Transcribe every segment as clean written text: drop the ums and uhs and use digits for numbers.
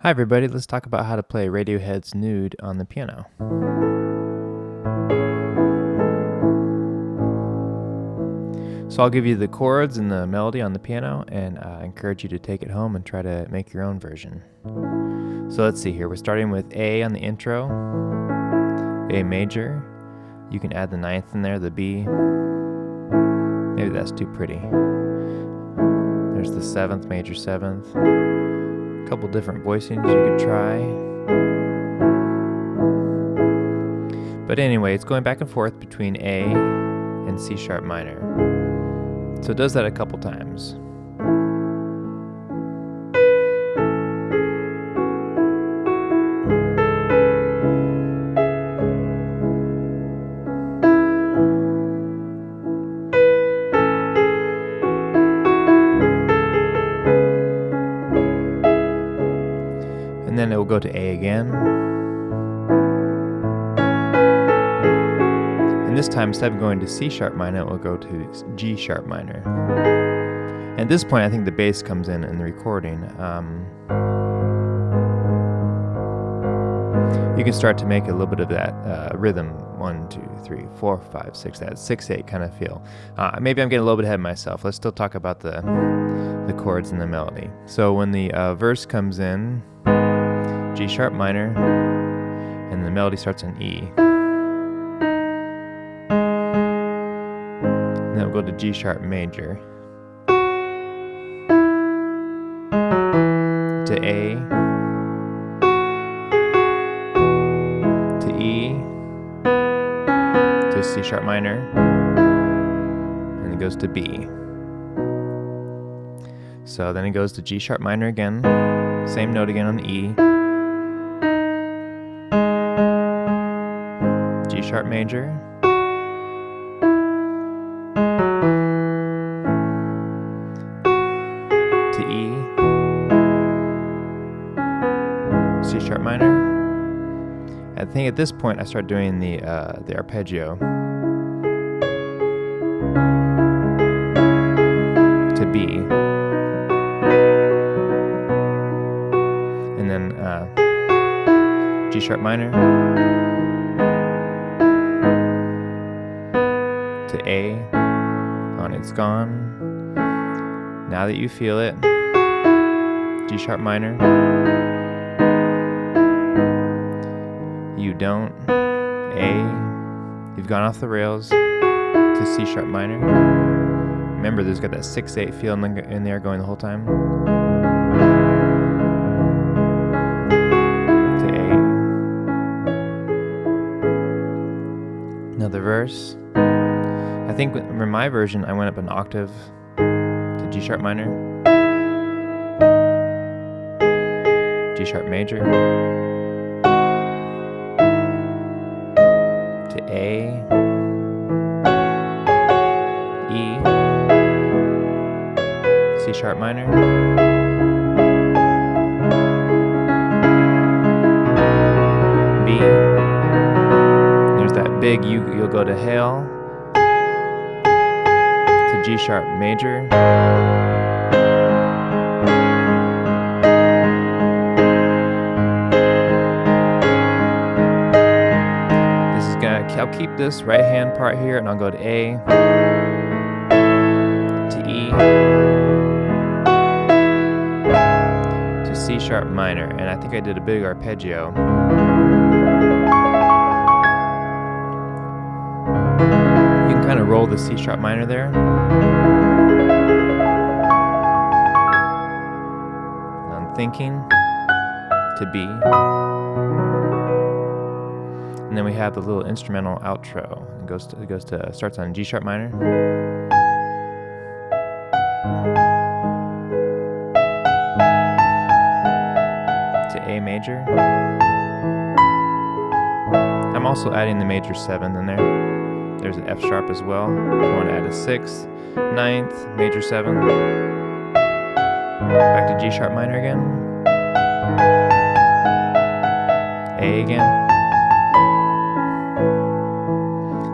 Hi everybody, let's talk about how to play Radiohead's Nude on the piano. So I'll give you the chords and the melody on the piano, and I encourage you to take it home and try to make your own version. So let's see here, we're starting with A on the intro, A major. You can add the ninth in there, the B. Maybe that's too pretty. There's the seventh, major seventh. Couple different voicings you could try. But anyway, it's going back and forth between A and C sharp minor. So it does that a couple times. And then it will go to A again. And this time, instead of going to C sharp minor, it will go to G sharp minor. At this point, I think the bass comes in the recording. You can start to make a little bit of that rhythm, 1, 2, 3, 4, 5, 6, that 6/8 kind of feel. Maybe I'm getting a little bit ahead of myself. Let's still talk about the chords and the melody. So when the verse comes in, G sharp minor, and the melody starts on E. And then we'll go to G sharp major, to A, to E, to C sharp minor, and it goes to B. So then it goes to G sharp minor again, same note again on the E, G sharp major, to E, C sharp minor. I think at this point I start doing the arpeggio to B, and then G sharp minor to A on It's Gone. Now That You Feel It, G sharp minor, You Don't, A, You've Gone Off the Rails, to C sharp minor. Remember, there's got that 6/8 feel in there going the whole time. To A. Another verse. I think for my version, I went up an octave to G sharp minor, G sharp major, to A, E, C sharp minor, B. There's that big you'll go to Hail, to G sharp major, I'll keep this right hand part here, and I'll go to A, to E, to C sharp minor, and I think I did a big arpeggio. You can kind of roll the C sharp minor there. I'm thinking to B. And then we have the little instrumental outro. It starts on G sharp minor, to A major. I'm also adding the major 7th in there. There's an F sharp as well. If you want to add a 6th, 9th, major 7th. Back to G sharp minor again. A again.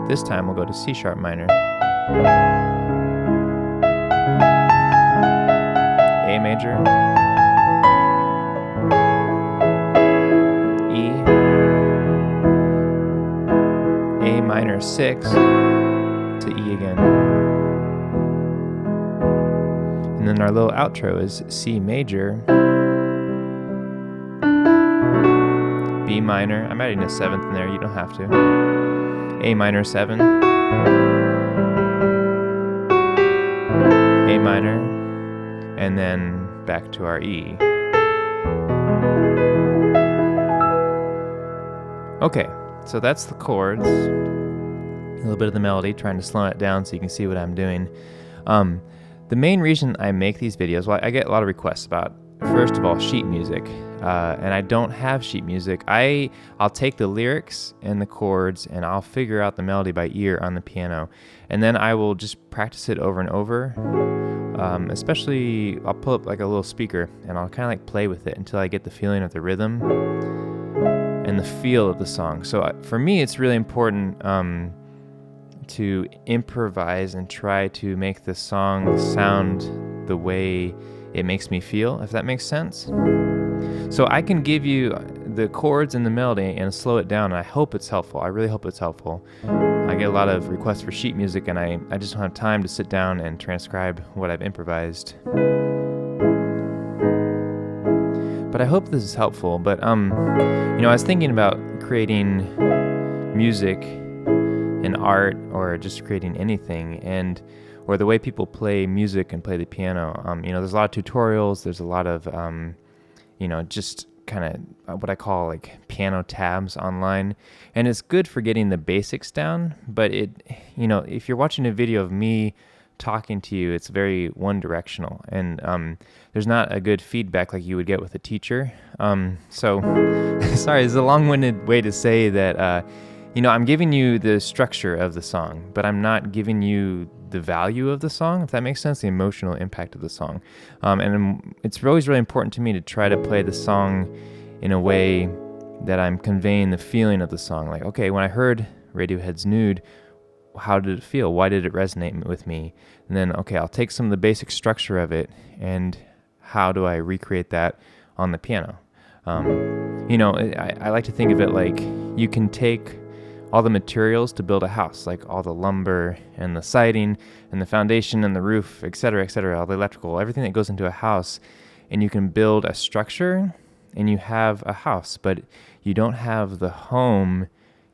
This time we'll go to C sharp minor, A major, minor 6 to E again. And then our little outro is C major, B minor, I'm adding a 7th in there, you don't have to, A minor 7, A minor, and then back to our E. Okay, so that's the chords, a little bit of the melody, trying to slow it down so you can see what I'm doing. The main reason I make these videos, well, I get a lot of requests about, first of all, sheet music, and I don't have sheet music. I'll take the lyrics and the chords and I'll figure out the melody by ear on the piano, and then I will just practice it over and over. Especially, I'll pull up like a little speaker and I'll kind of like play with it until I get the feeling of the rhythm and the feel of the song. So for me, it's really important to improvise and try to make the song sound the way it makes me feel, if that makes sense. So I can give you the chords and the melody and slow it down, and I hope it's helpful. I really hope it's helpful. I get a lot of requests for sheet music, and I just don't have time to sit down and transcribe what I've improvised. But I hope this is helpful. But I was thinking about creating music and art, or just creating anything, or the way people play music and play the piano. There's a lot of tutorials. There's a lot of just kind of what I call like piano tabs online, and it's good for getting the basics down. But if you're watching a video of me talking to you, it's very one-directional, and there's not a good feedback like you would get with a teacher. So sorry, it's a long-winded way to say that I'm giving you the structure of the song, but I'm not giving you the value of the song, if that makes sense, the emotional impact of the song. And it's always really important to me to try to play the song in a way that I'm conveying the feeling of the song. Like, okay, when I heard Radiohead's Nude, how did it feel? Why did it resonate with me? And then, okay, I'll take some of the basic structure of it, and how do I recreate that on the piano? I like to think of it like you can take all the materials to build a house, like all the lumber and the siding and the foundation and the roof, et cetera, all the electrical, everything that goes into a house, and you can build a structure and you have a house, but you don't have the home.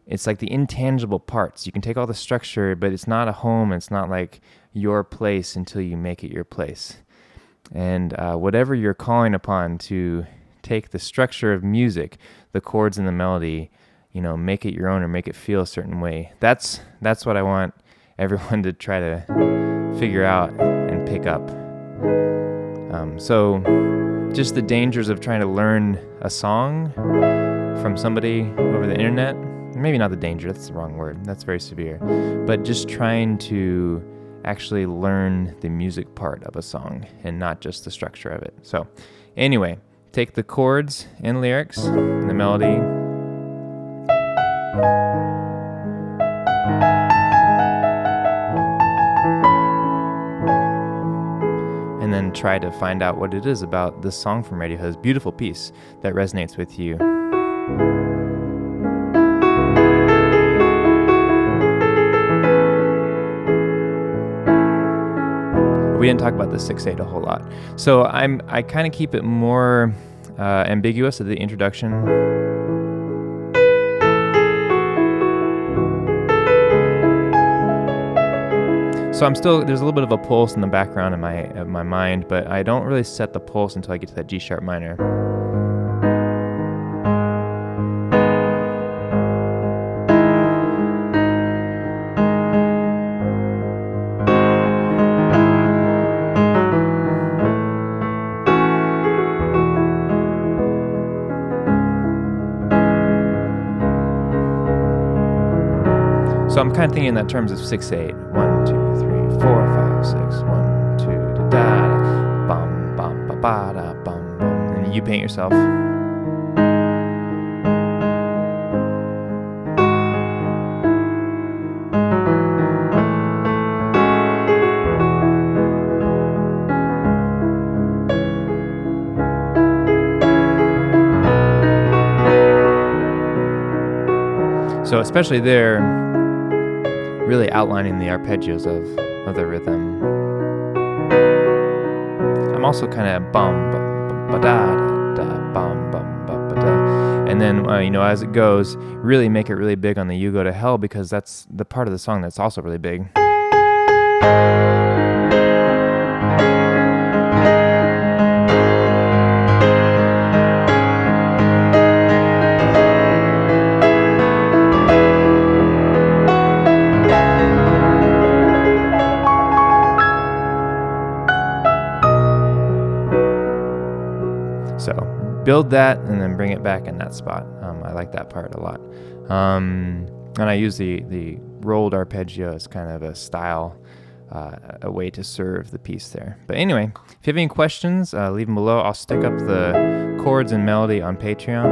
It's like the intangible parts. You can take all the structure, but it's not a home. It's not like your place until you make it your place. And whatever you're calling upon to take the structure of music, the chords and the melody, make it your own or make it feel a certain way. That's what I want everyone to try to figure out and pick up. So just the dangers of trying to learn a song from somebody over the internet. Maybe not the danger, that's the wrong word. That's very severe. But just trying to actually learn the music part of a song and not just the structure of it. So anyway, take the chords and lyrics, the melody, and then try to find out what it is about this song from Radiohead, this beautiful piece that resonates with you. We didn't talk about the 6/8 a whole lot. So I kind of keep it more ambiguous at the introduction. So there's a little bit of a pulse in the background of my mind, but I don't really set the pulse until I get to that G sharp minor. So I'm kind of thinking in that terms of 6/8. 1, 2, 3, 4, 5, 6. 1, 2, da da, bum bum ba ba da bum bum. And you paint yourself. So especially there, really outlining the arpeggios of the rhythm. I'm also kind of bum bum ba da da bum bum ba ba da, and then as it goes, really make it really big on the "You Go to Hell" because that's the part of the song that's also really big. So build that and then bring it back in that spot. I like that part a lot. And I use the rolled arpeggio as kind of a style, a way to serve the piece there. But anyway, if you have any questions, leave them below. I'll stick up the chords and melody on Patreon.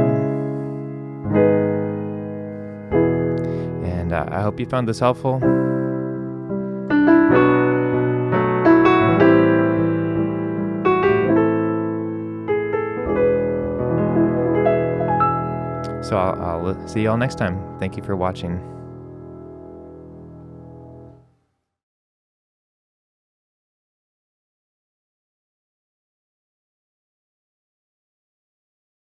And I hope you found this helpful. So I'll see y'all next time. Thank you for watching.